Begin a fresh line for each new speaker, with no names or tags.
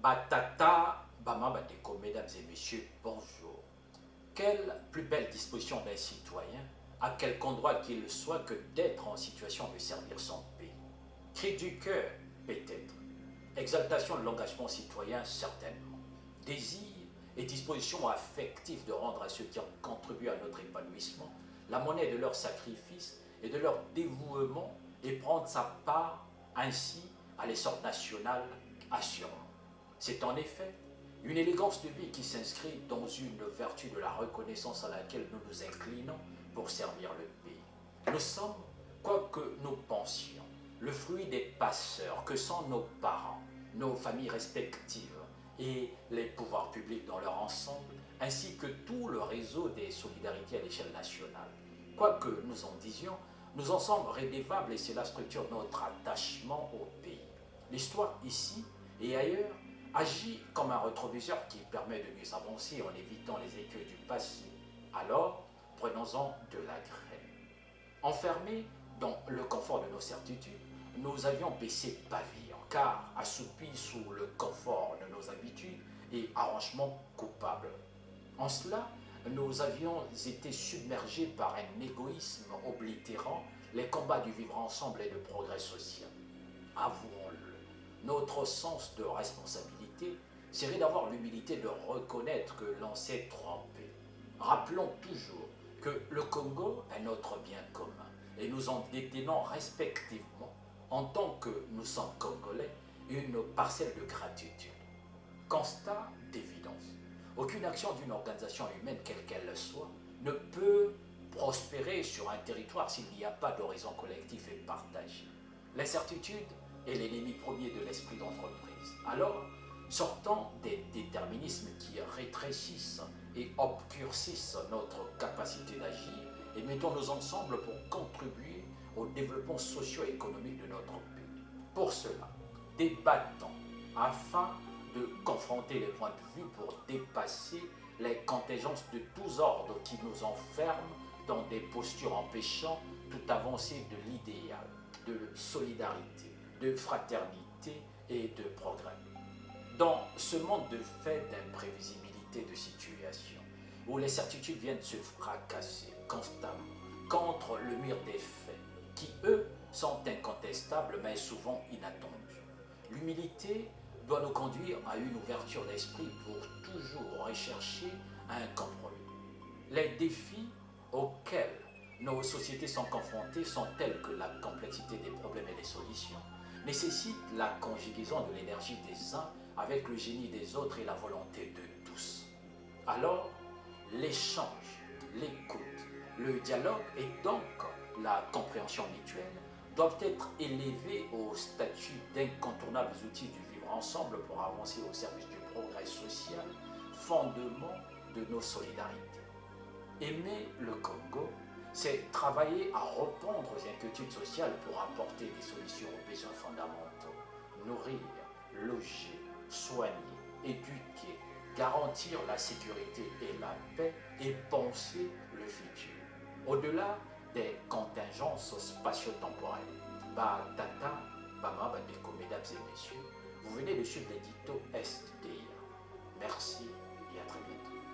Batata, Bama Bateko, mesdames et messieurs, bonjour. Quelle plus belle disposition d'un citoyen, à quelque endroit qu'il soit, que d'être en situation de servir son pays. Cri du cœur, peut-être. Exaltation de l'engagement citoyen, certainement. Désir et disposition affective de rendre à ceux qui ont contribué à notre épanouissement la monnaie de leur sacrifice et de leur dévouement et prendre sa part ainsi à l'essor national assurant. C'est en effet une élégance de vie qui s'inscrit dans une vertu de la reconnaissance à laquelle nous nous inclinons pour servir le pays. Nous sommes, quoi que nous pensions, le fruit des passeurs que sont nos parents, nos familles respectives et les pouvoirs publics dans leur ensemble, ainsi que tout le réseau des solidarités à l'échelle nationale. Quoi que nous en disions, nous en sommes rédevables et cela structure notre attachement au pays. L'histoire ici et ailleurs agit comme un rétroviseur qui permet de mieux avancer en évitant les écueils du passé. Alors, prenons-en de la graine. Enfermés dans le confort de nos certitudes, nous avions baissé pavillon, car assoupis sous le confort de nos habitudes et arrangements coupables. En cela, nous avions été submergés par un égoïsme oblitérant les combats du vivre ensemble et de progrès social. Avouons-le, notre sens de responsabilité serait d'avoir l'humilité de reconnaître que l'on s'est trompé. Rappelons toujours que le Congo est notre bien commun et nous en détenons respectivement, en tant que nous sommes Congolais, une parcelle de gratitude. Constat d'évidence. Aucune action d'une organisation humaine, quelle qu'elle soit, ne peut prospérer sur un territoire s'il n'y a pas d'horizon collectif et partagé. L'incertitude est l'ennemi premier de l'esprit d'entreprise. Alors, sortant des déterminismes qui rétrécissent et obscurcissent notre capacité d'agir et mettons-nous ensemble pour contribuer au développement socio-économique de notre pays. Pour cela, débattons afin de confronter les points de vue pour dépasser les contingences de tous ordres qui nous enferment dans des postures empêchant toute avancée de l'idéal, de solidarité, de fraternité et de progrès. Dans ce monde de fait d'imprévisibilité de situation, où les certitudes viennent se fracasser constamment contre le mur des faits, qui eux sont incontestables mais souvent inattendus, l'humilité doit nous conduire à une ouverture d'esprit pour toujours rechercher un compromis. Les défis auxquels nos sociétés sont confrontées sont tels que la complexité des problèmes et des solutions nécessite la conjugaison de l'énergie des uns avec le génie des autres et la volonté de tous. Alors, l'échange, l'écoute, le dialogue et donc la compréhension mutuelle doivent être élevés au statut d'incontournables outils du vivre ensemble pour avancer au service du progrès social, fondement de nos solidarités. Aimer le Congo, c'est travailler à répondre aux inquiétudes sociales pour apporter des solutions aux besoins fondamentaux. Nourrir, loger, soigner, éduquer, garantir la sécurité et la paix et penser le futur. Au-delà des contingences spatio-temporelles. Batata, Bama, Bandeko, mesdames et messieurs, vous venez de suivre l'édito Est d'hier. Merci et à très vite.